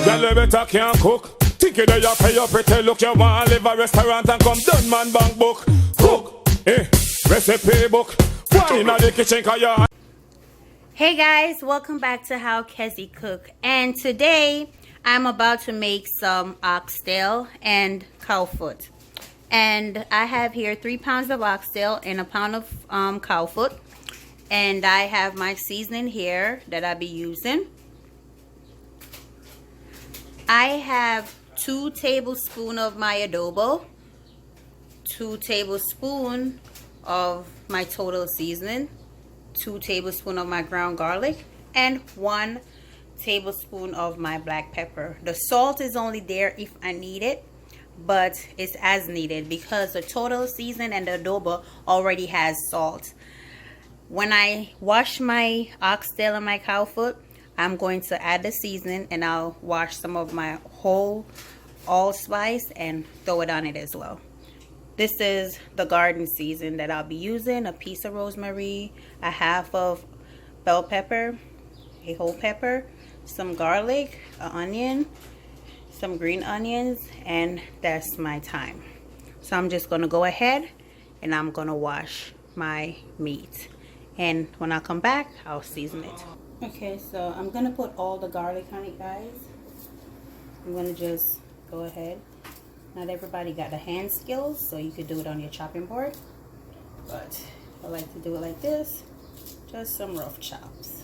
Girl, you better can't cook. Think you you pay your pretty look. You want to live a restaurant and come done man bank book. Cook, recipe book. One in the kitchen cause you. Hey guys, welcome back to How Kezzy Cook. And today I'm about to make some oxtail and cowfoot. And I have here 3 pounds of oxtail and a pound of cowfoot. And I have my seasoning here that I'll be using. I have 2 tablespoons of my adobo, 2 tablespoons of my total seasoning, 2 tablespoons of my ground garlic, and 1 tablespoon of my black pepper. The salt is only there if I need it, but it's as needed because the total seasoning and the adobo already has salt. When I wash my oxtail and my cowfoot, I'm going to add the seasoning, and I'll wash some of my whole allspice and throw it on it as well. This is the garden season that I'll be using: a piece of rosemary, a half of bell pepper, a whole pepper, some garlic, an onion, some green onions, and that's my thyme. So I'm just going to go ahead and I'm going to wash my meat, and when I come back I'll season it. Okay, so I'm going to put all the garlic on it, guys. I'm going to just go ahead. Not everybody got the hand skills, so you could do it on your chopping board, but I like to do it like this, just some rough chops.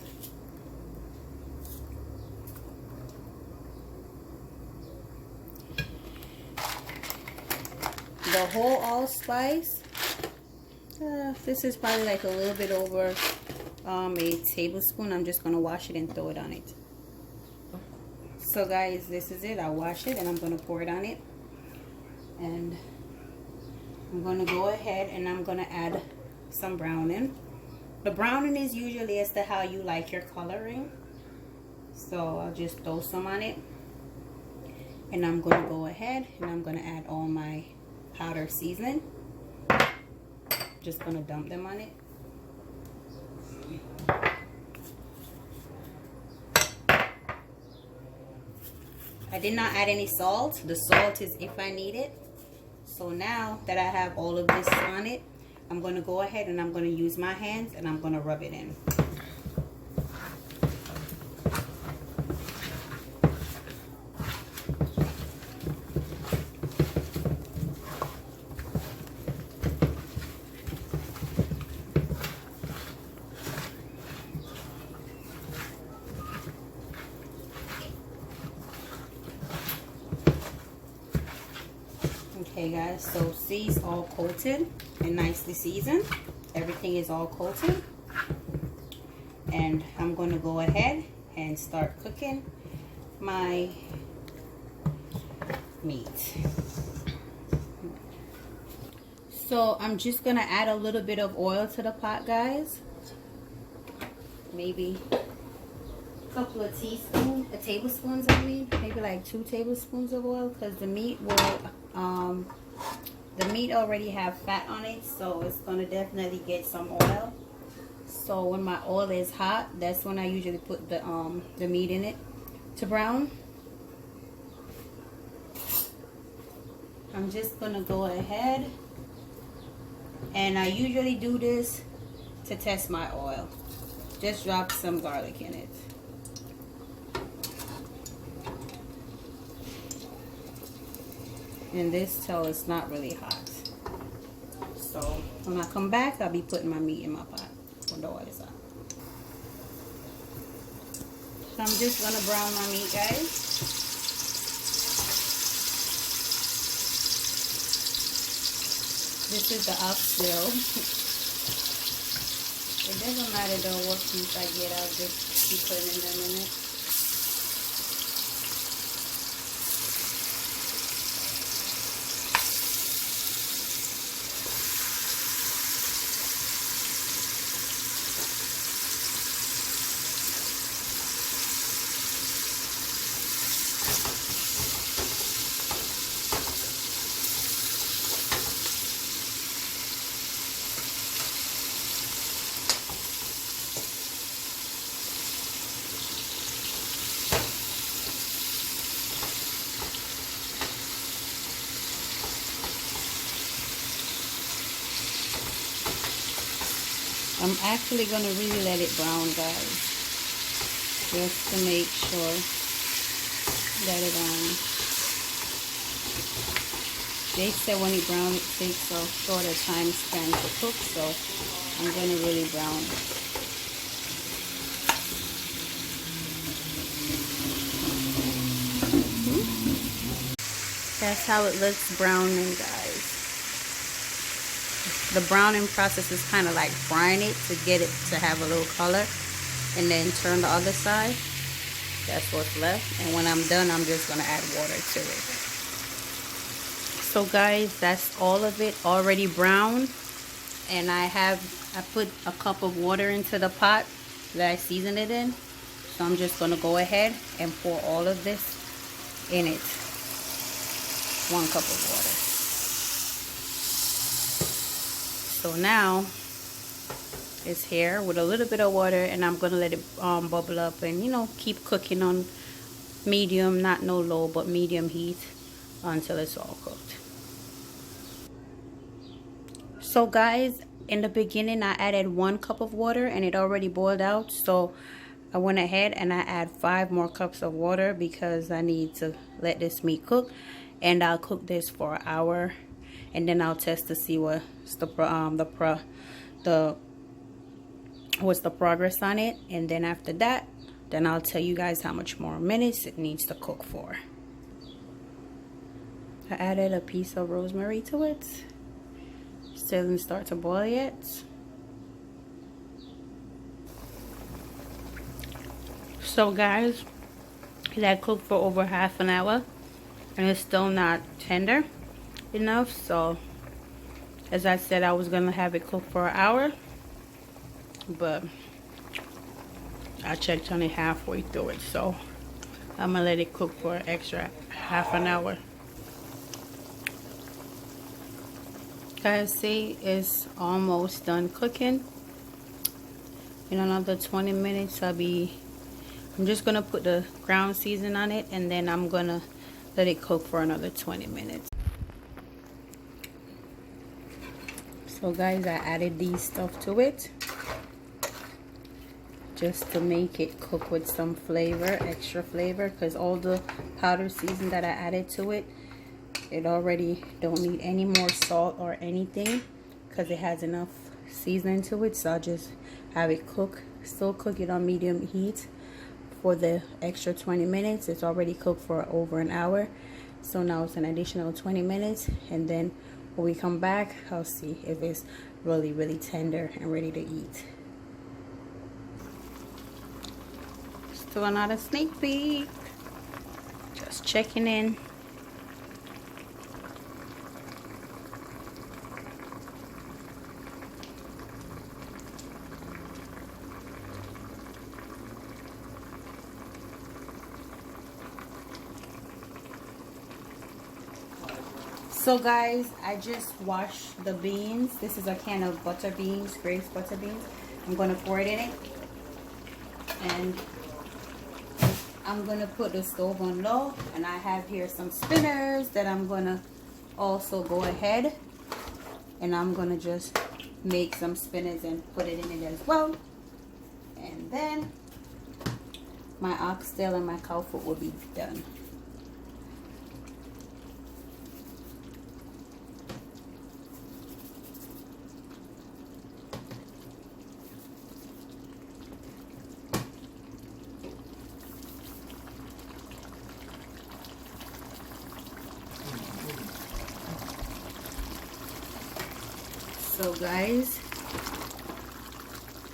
The whole allspice, this is probably like a little bit over a tablespoon. I'm just going to wash it and throw it on it. So guys, this is it. I wash it and I'm going to pour it on it. And I'm going to go ahead and I'm going to add some browning. The browning is usually as to how you like your coloring. So I'll just throw some on it. And I'm going to go ahead and I'm going to add all my powder seasoning. Just going to dump them on it. I did not add any salt. The salt is if I need it. So now that I have all of this on it, I'm going to go ahead and I'm going to use my hands and I'm going to rub it in. Okay guys, so see, it's all coated and nicely seasoned. Everything is all coated. And I'm going to go ahead and start cooking my meat. So I'm just going to add a little bit of oil to the pot, guys. Maybe a couple of tablespoons, I mean, maybe like 2 tablespoons of oil, because the meat will the meat already have fat on it, so it's gonna definitely get some oil. So when my oil is hot, that's when I usually put the meat in it to brown. I'm just gonna go ahead, and I usually do this to test my oil. Just drop some garlic in it. And this till it's not really hot. So when I come back, I'll be putting my meat in my pot when the oil is hot. So I'm just gonna brown my meat, guys. This is the oxtail. It doesn't matter though what piece I get, I'll just keep putting them in it. I'm actually going to really let it brown, guys, just to make sure that it they said when it brown it takes a shorter time span to cook, so I'm going to really brown it. That's how it looks browning, guys. The browning process is kind of like frying it to get it to have a little color, and then turn the other side. That's what's left, and when I'm done, I'm just going to add water to it. So guys, that's all of it already browned, and I put a cup of water into the pot that I seasoned it in. So I'm just going to go ahead and pour all of this in it. 1 cup of water. So now it's here with a little bit of water, and I'm going to let it bubble up and, you know, keep cooking on medium, not no low, but medium heat until it's all cooked. So guys, in the beginning I added 1 cup of water and it already boiled out, so I went ahead and I add 5 more cups of water because I need to let this meat cook, and I'll cook this for an hour, and then I'll test to see what's the progress on it, and then after that, then I'll tell you guys how much more minutes it needs to cook for. I added a piece of rosemary to it. Still didn't start to boil yet. So guys, that cooked for over half an hour and it's still not tender enough. So as I said, I was gonna have it cook for an hour, but I checked on it halfway through it, so I'm gonna let it cook for an extra half an hour. Guys, see, it's almost done cooking. In another 20 minutes I'm just gonna put the ground season on it, and then I'm gonna let it cook for another 20 minutes. So guys, I added these stuff to it just to make it cook with some flavor, extra flavor, because all the powder season that I added to it, it already don't need any more salt or anything because it has enough seasoning to it. So I'll just have it cook, still cook it on medium heat for the extra 20 minutes. It's already cooked for over an hour, so now it's an additional 20 minutes, and then when we come back, I'll see if it's really tender and ready to eat. Still another sneak peek, just checking in. So guys, I just washed the beans. This is a can of butter beans, braised butter beans. I'm going to pour it in it, and I'm going to put the stove on low, and I have here some spinners that I'm going to also go ahead and I'm going to just make some spinners and put it in it as well. And then my oxtail and my cowfoot will be done. So guys,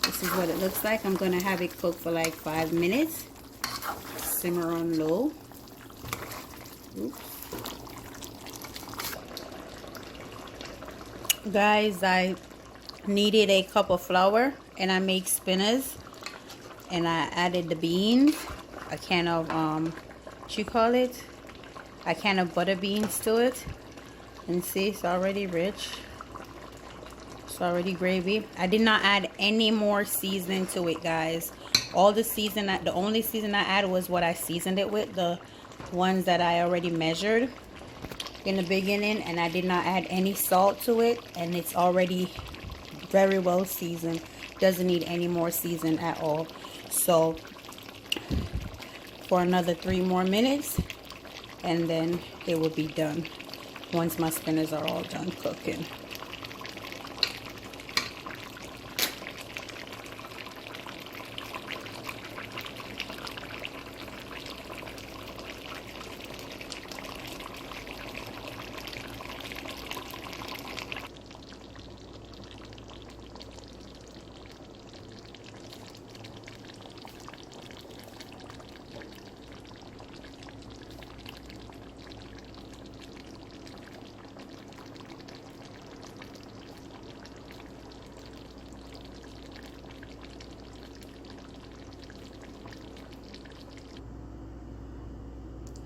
this is what it looks like. I'm gonna have it cook for like 5 minutes. Simmer on low. Oops. Guys, I needed a cup of flour and I make spinners, and I added the beans, a can of what you call it, a can of butter beans to it, and see, it's already rich. It's already gravy. I did not add any more seasoning to it, guys. All the season, the only season I added was what I seasoned it with, the ones that I already measured in the beginning, and I did not add any salt to it, and it's already very well seasoned. Doesn't need any more season at all. So for another 3 more minutes, and then it will be done once my spinach are all done cooking.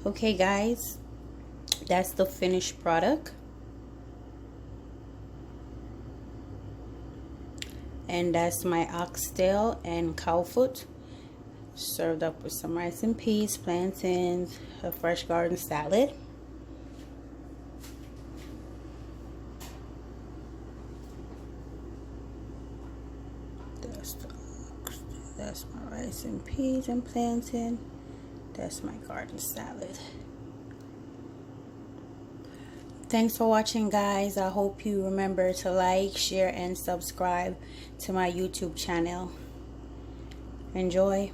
Okay guys, that's the finished product, and that's my oxtail and cowfoot served up with some rice and peas, plantains, a fresh garden salad. That's my rice and peas and plantain. That's my garden salad. Thanks for watching, guys. I hope you remember to like, share, and subscribe to my YouTube channel. Enjoy.